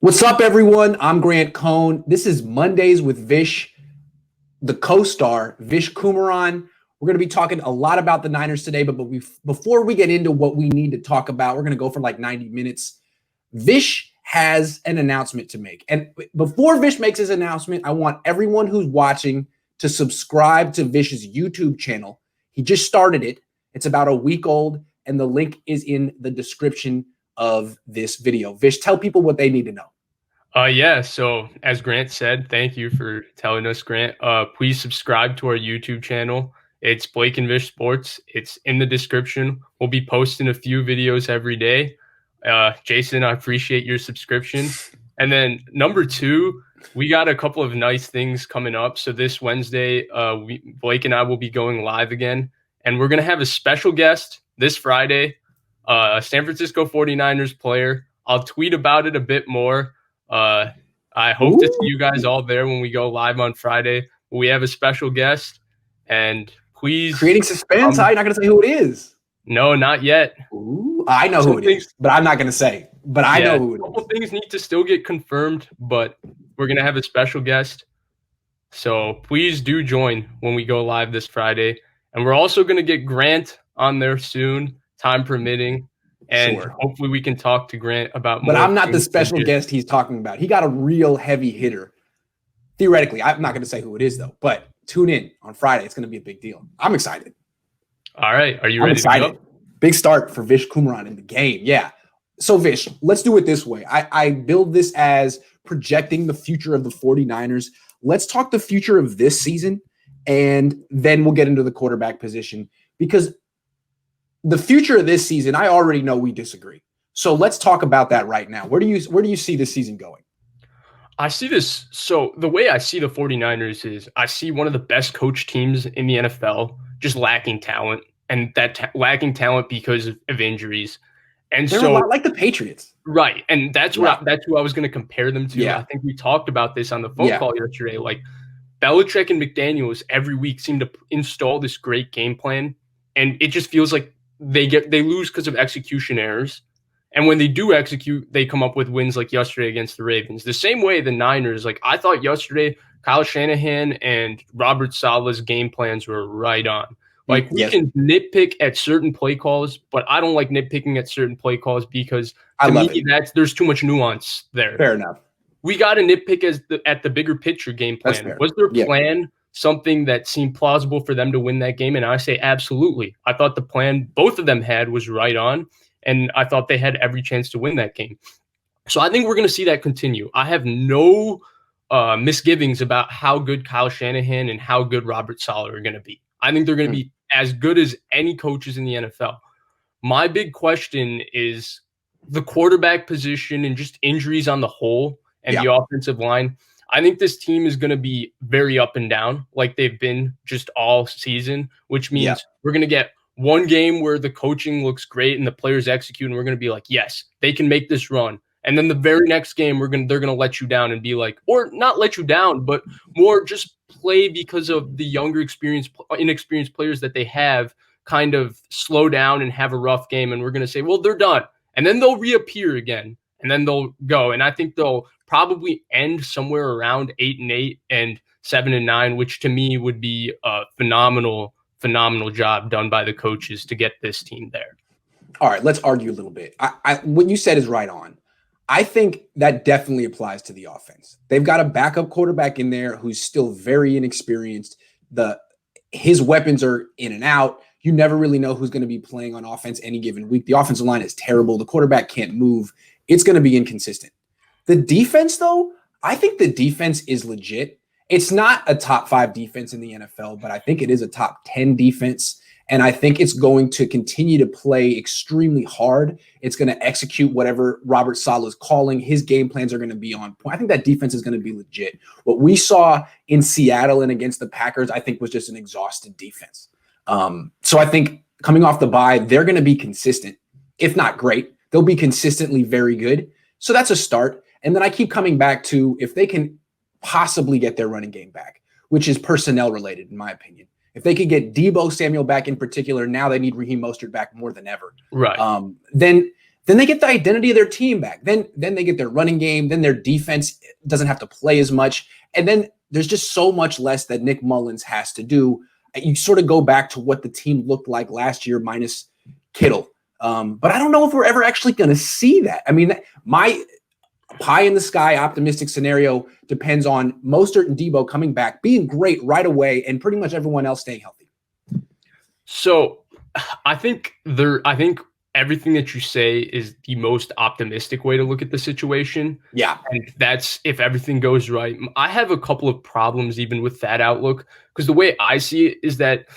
What's up, everyone? I'm Grant Cohn. This is Mondays with Vish, the co-star, Vish Kumaran. We're going to be talking a lot about the Niners today, but before we get into what we need to talk about, we're going to go for like 90 minutes. Vish has an announcement to make. And before Vish makes his announcement, I want everyone who's watching to subscribe to Vish's YouTube channel. He just started it. It's about a week old, and the link is in the description of this video. Vish, tell people what they need to know. So as Grant said, thank you for telling us, Grant. Please subscribe to our YouTube channel. It's Blake and Vish Sports. It's in the description. We'll be posting a few videos every day. Jason, I appreciate your subscription. And then number two, we got a couple of nice things coming up. So this Wednesday, Blake and I will be going live again, and we're going to have a special guest this Friday, San Francisco 49ers player. I'll tweet about it a bit more. I hope to see you guys all there when we go live on Friday. We have a special guest, and please creating suspense. You're not going to say who it is. No, not yet. Ooh, I know who it is, but I'm not going to say. But I know who it is. A couple things need to still get confirmed, but we're going to have a special guest. So please do join when we go live this Friday. And we're also going to get Grant on there soon, time permitting. And hopefully we can talk to Grant about more. But I'm not the special guest he's talking about. He got a real heavy hitter. Theoretically, I'm not going to say who it is, though. But tune in on Friday. It's going to be a big deal. I'm excited. All right. Are you ready to go? Big start for Vish Kumaran in the game. Yeah. So, Vish, let's do it this way. I build this as projecting the future of the 49ers. Let's talk the future of this season, and then we'll get into the quarterback position. Because the future of this season, I already know we disagree. So let's talk about that right now. Where do you see this season going? I see this. So the way I see the 49ers is I see one of the best coached teams in the NFL just lacking talent, and that lacking talent because of injuries. And they're a lot like the Patriots. Right. And that's who I was going to compare them to. Yeah. I think we talked about this on the phone call yesterday. Like Belichick and McDaniels every week seem to install this great game plan, and it just feels like they lose because of execution errors. And when they do execute, they come up with wins like yesterday against the Ravens. The same way the Niners, like I thought yesterday, Kyle Shanahan and Robert Saleh's game plans were right on. Like we can nitpick at certain play calls, but I don't like nitpicking at certain play calls because to me there's too much nuance there. Fair enough. We got to nitpick at the bigger picture game plan. Was their plan something that seemed plausible for them to win that game? And I say absolutely. I thought the plan both of them had was right on, and I thought they had every chance to win that game. So I think we're going to see that continue. I have no misgivings about how good Kyle Shanahan and how good Robert Saleh are going to be. I think they're going to be as good as any coaches in the NFL. My big question is the quarterback position and just injuries on the whole and the offensive line. I think this team is going to be very up and down like they've been just all season, which means we're going to get one game where the coaching looks great and the players execute, and we're going to be like, yes, they can make this run. And then the very next game, they're going to let you down and be like, or not let you down, but more just play because of the younger inexperienced players that they have kind of slow down and have a rough game. And we're going to say, well, they're done. And then they'll reappear again, and then they'll go. And I think they'll probably end somewhere around 8-8 and 7-9, which to me would be a phenomenal job done by the coaches to get this team there. All right, let's argue a little bit. What you said is right on. I think that definitely applies to the offense. They've got a backup quarterback in there who's still very inexperienced. His weapons are in and out. You never really know who's going to be playing on offense any given week. The offensive line is terrible. The quarterback can't move. It's going to be inconsistent. The defense, though, I think the defense is legit. It's not a top 5 defense in the NFL, but I think it is a top 10 defense. And I think it's going to continue to play extremely hard. It's going to execute whatever Robert Saleh is calling. His game plans are going to be on point. I think that defense is going to be legit. What we saw in Seattle and against the Packers, I think was just an exhausted defense. So I think coming off the bye, they're going to be consistent. If not great, they'll be consistently very good. So that's a start. And then I keep coming back to if they can possibly get their running game back, which is personnel related, in my opinion. If they could get Deebo Samuel back in particular, now they need Raheem Mostert back more than ever. Right. Then then they get the identity of their team back. Then they get their running game. Then their defense doesn't have to play as much. And then there's just so much less that Nick Mullins has to do. You sort of go back to what the team looked like last year minus Kittle. But I don't know if we're ever actually going to see that. I mean, my pie in the sky optimistic scenario depends on Mostert and Debo coming back, being great right away, and pretty much everyone else staying healthy. So I think everything that you say is the most optimistic way to look at the situation. Yeah. And that's if everything goes right. I have a couple of problems even with that outlook, because the way I see it is that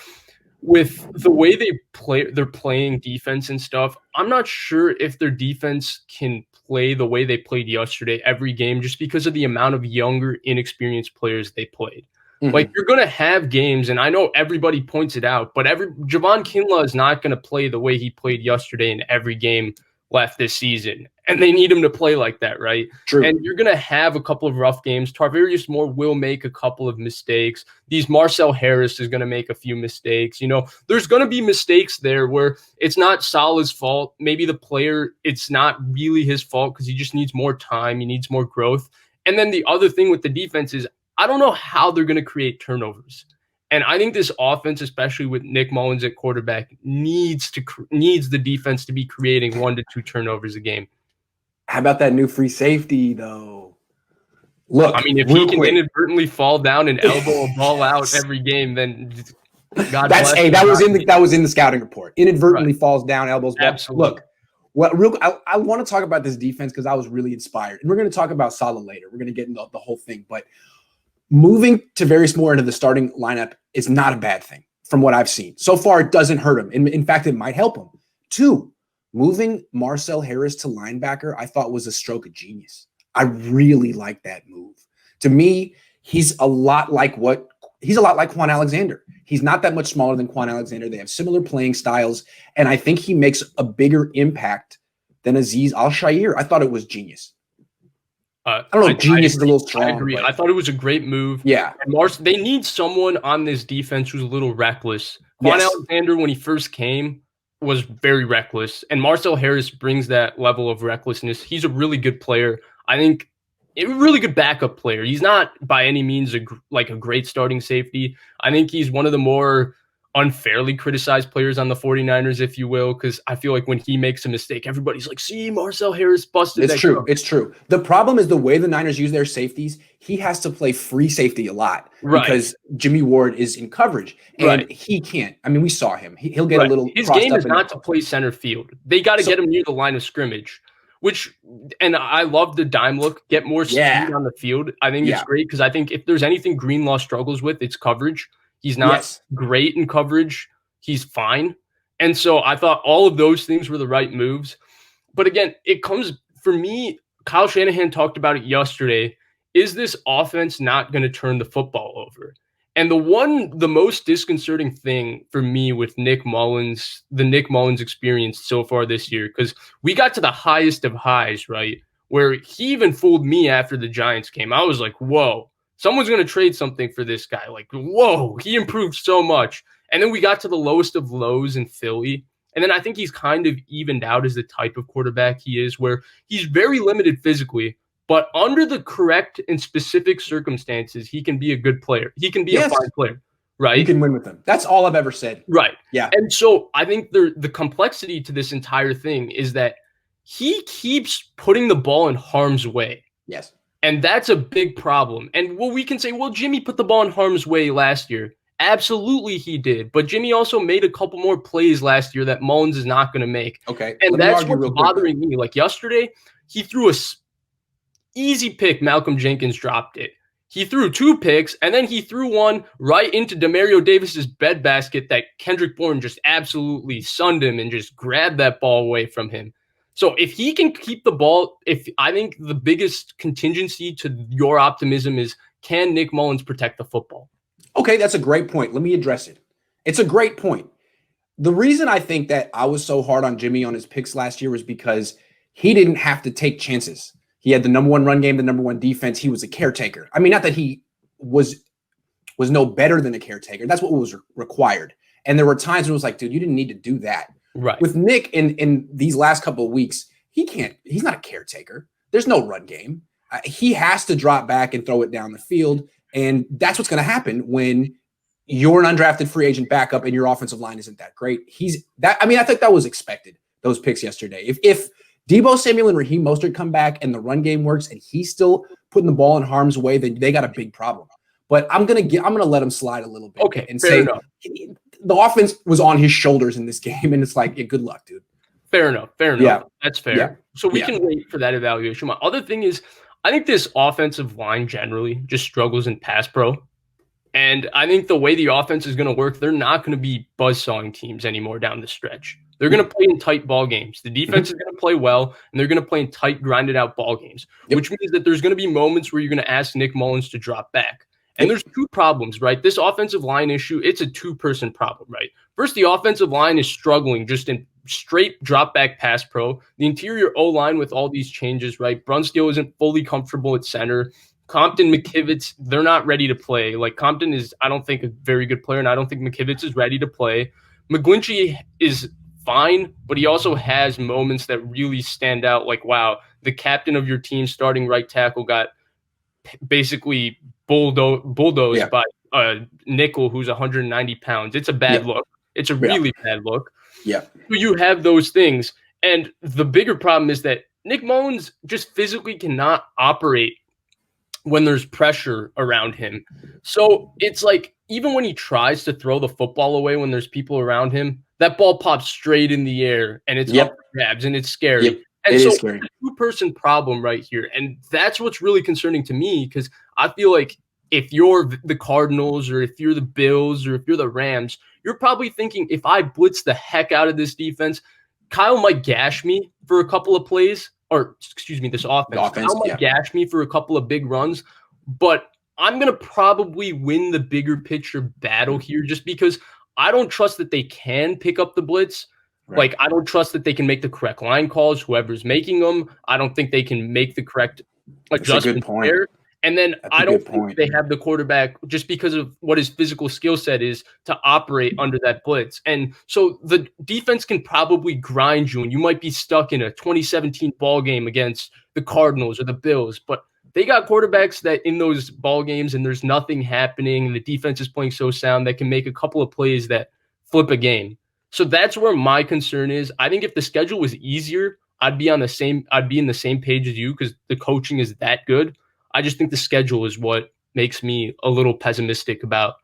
with the way they're playing defense and stuff, I'm not sure if their defense can play the way they played yesterday every game, just because of the amount of younger, inexperienced players they played. Mm-hmm. Like, you're going to have games, and I know everybody points it out, but Javon Kinlaw is not going to play the way he played yesterday in every game left this season. And they need him to play like that, right? True. And you're going to have a couple of rough games. Tarvarius Moore will make a couple of mistakes. Marcel Harris is going to make a few mistakes. There's going to be mistakes there where it's not Salah's fault. Maybe the player, it's not really his fault because he just needs more time. He needs more growth. And then the other thing with the defense is I don't know how they're going to create turnovers. And I think this offense, especially with Nick Mullins at quarterback, needs the defense to be creating 1 to 2 turnovers a game. How about that new free safety, though? Look, I mean, if he can inadvertently fall down and elbow a ball out every game, then God bless. That was in the scouting report. Inadvertently falls down, elbows ball. Absolutely. Look, I want to talk about this defense because I was really inspired. And we're going to talk about Salah later. We're going to get into the whole thing. But moving Tarvarius Moore into the starting lineup is not a bad thing from what I've seen. So far, it doesn't hurt him. In fact, it might help him. 2, moving Marcel Harris to linebacker, I thought was a stroke of genius. I really like that move. To me, he's a lot like Quan Alexander. He's not that much smaller than Quan Alexander. They have similar playing styles, and I think he makes a bigger impact than Azeez Al-Shaair. I thought it was genius. I don't know. Genius is a little strong. I agree. I thought it was a great move. Yeah. And they need someone on this defense who's a little reckless. Quan Alexander, when he first came, was very reckless. And Marcel Harris brings that level of recklessness. He's a really good player. I think a really good backup player. He's not by any means a great starting safety. I think he's one of the more unfairly criticized players on the 49ers, if you will, because I feel like when he makes a mistake, everybody's like, see, Marcel Harris busted. It's true. It's true. The problem is the way the Niners use their safeties, he has to play free safety a lot because Jimmy Ward is in coverage and he can't. I mean, we saw him. He'll get a little. His game is not to play center field. They got to get him near the line of scrimmage, and I love the dime look, get more speed on the field. I think it's great because I think if there's anything Greenlaw struggles with, it's coverage. He's not great in coverage. He's fine. And so I thought all of those things were the right moves. But again, it comes for me, Kyle Shanahan talked about it yesterday. Is this offense not going to turn the football over? And the most disconcerting thing for me with the Nick Mullins experience so far this year, because we got to the highest of highs, right? Where he even fooled me after the Giants game. I was like, whoa. Someone's going to trade something for this guy. Like, whoa, he improved so much. And then we got to the lowest of lows in Philly. And then I think he's kind of evened out as the type of quarterback he is, where he's very limited physically, but under the correct and specific circumstances, he can be a good player. He can be a fine player, right? You can win with him. That's all I've ever said. Right. Yeah. And so I think the complexity to this entire thing is that he keeps putting the ball in harm's way. Yes. And that's a big problem. And we can say, well, Jimmy put the ball in harm's way last year. Absolutely he did. But Jimmy also made a couple more plays last year that Mullins is not going to make. Okay. And that's what's bothering me. Like yesterday, he threw a easy pick. Malcolm Jenkins dropped it. He threw 2 picks, and then he threw one right into Demario Davis's bedbasket that Kendrick Bourne just absolutely sunned him and just grabbed that ball away from him. So if he can keep the ball, I think the biggest contingency to your optimism is, can Nick Mullins protect the football? Okay, that's a great point. Let me address it. It's a great point. The reason I think that I was so hard on Jimmy on his picks last year was because he didn't have to take chances. He had the number 1 run game, the number 1 defense. He was a caretaker. I mean, not that he was no better than a caretaker. That's what was required. And there were times when it was like, dude, you didn't need to do that. Right. With Nick in these last couple of weeks, He's not a caretaker. There's no run game. He has to drop back and throw it down the field. And that's what's going to happen when you're an undrafted free agent backup and your offensive line isn't that great. I think that was expected, those picks yesterday. If Deebo Samuel and Raheem Mostert come back and the run game works and he's still putting the ball in harm's way, then they got a big problem. But I'm gonna let him slide a little bit and say the offense was on his shoulders in this game, and it's like, good luck, dude. Fair enough. Yeah. That's fair. Yeah. So we can wait for that evaluation. My other thing is, I think this offensive line generally just struggles in pass pro. And I think the way the offense is going to work, they're not going to be buzzsawing teams anymore down the stretch. They're going to play in tight ball games. The defense is going to play well, and they're going to play in tight, grinded out ball games, which means that there's going to be moments where you're going to ask Nick Mullins to drop back. And there's two problems, right? This offensive line issue, it's a two-person problem, right? First, the offensive line is struggling just in straight drop-back pass pro. The interior O-line with all these changes, right? Brunskill isn't fully comfortable at center. Compton, McKivitz, they're not ready to play. Like, Compton is, I don't think, a very good player, and I don't think McKivitz is ready to play. McGlinchey is fine, but he also has moments that really stand out. Like, wow, the captain of your team, starting right tackle, got basically bulldozed by a nickel who's 190 pounds. It's a bad look. It's a really bad look. Yeah. So you have those things. And the bigger problem is that Nick Mullins just physically cannot operate when there's pressure around him. So it's like, even when he tries to throw the football away when there's people around him, that ball pops straight in the air and it's up for grabs and it's scary. Yep. And so it's a two-person problem right here. And that's what's really concerning to me, because I feel like if you're the Cardinals or if you're the Bills or if you're the Rams, you're probably thinking, if I blitz the heck out of this defense, Kyle might gash me for a couple of plays, or excuse me, this offense. Kyle might gash me for a couple of big runs, but I'm going to probably win the bigger picture battle here just because I don't trust that they can pick up the blitz. Right. Like, I don't trust that they can make the correct line calls, whoever's making them. I don't think they can make the correct adjustment there. And then I don't think they have the quarterback, just because of what his physical skill set is, to operate under that blitz. And so the defense can probably grind you, and you might be stuck in a 2017 ball game against the Cardinals or the Bills. But they got quarterbacks that in those ball games and there's nothing happening, and the defense is playing so sound that can make a couple of plays that flip a game. So that's where my concern is. I think if the schedule was easier, I'd be in the same page as you, because the coaching is that good. I just think the schedule is what makes me a little pessimistic about